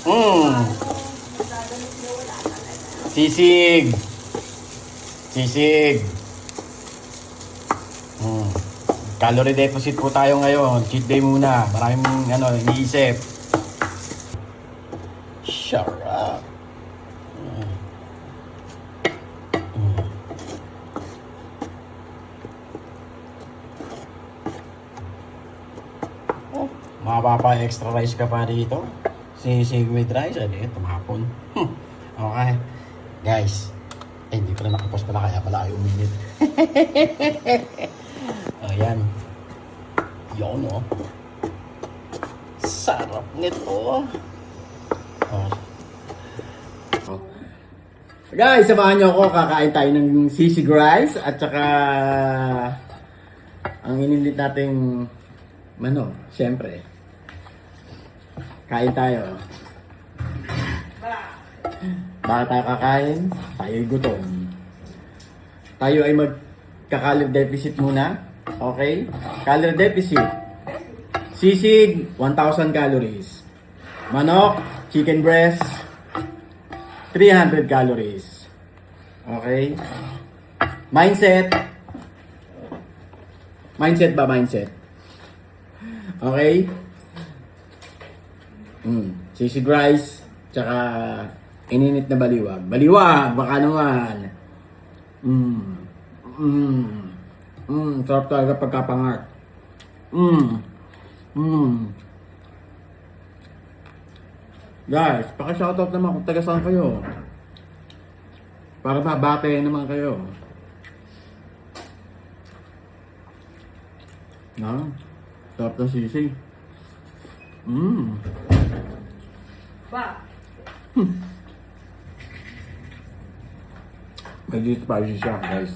Mm. Sisig. Sisig. Mm. Calorie deficit po tayo ngayon. Cheat day muna. Maraming iniisip. Sarap. Mapapa extra rice ka pa dito. Sisig with rice. Ano yun? Tumapon. Okay. Guys. Hindi ko na nakapos pala. Kaya pala ay uminit. Ayan. Yun o. Sarap nito. Oh. Guys, samahan nyo ako. Kakain tayo ng sisig rice. At saka ang inilit nating manok. Siyempre. Kain tayo. Bakit tayo kakain? Tayo'y gutom. Tayo ay magka-calorie deficit muna. Okay? Calorie deficit. Sisig, 1,000 calories. Manok, chicken breast, 300 calories. Okay? Mindset. Mindset ba? Mindset. Okay? Sisig rice, tsaka ininit na baliwag. Baliwag, baka naman. Sarap talaga pagkapangat. Guys, paka-shoutout naman kung taga saan kayo. Para mabate naman kayo. Sarap na sisig. Ba? Medyo spicy siya, guys.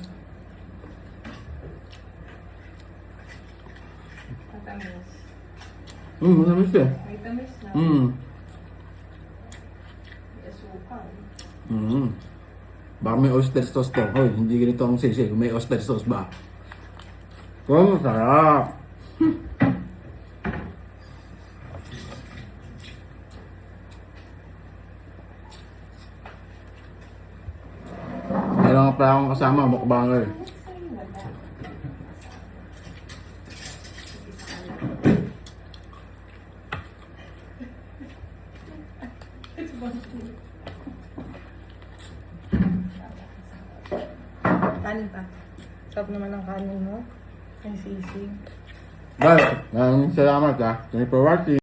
Matamis. Matamis siya. May tamis na. May asukal. Baka may oyster sauce to. Hoy, hindi ganito ang sisig. May oyster sauce ba? Oh, masarap. Meron nga pala akong kasama, mukbanger. Kanin pa. Sarap naman ang kanin mo. Ang sisig. Guys, maraming salamat ha. Thank you for watching.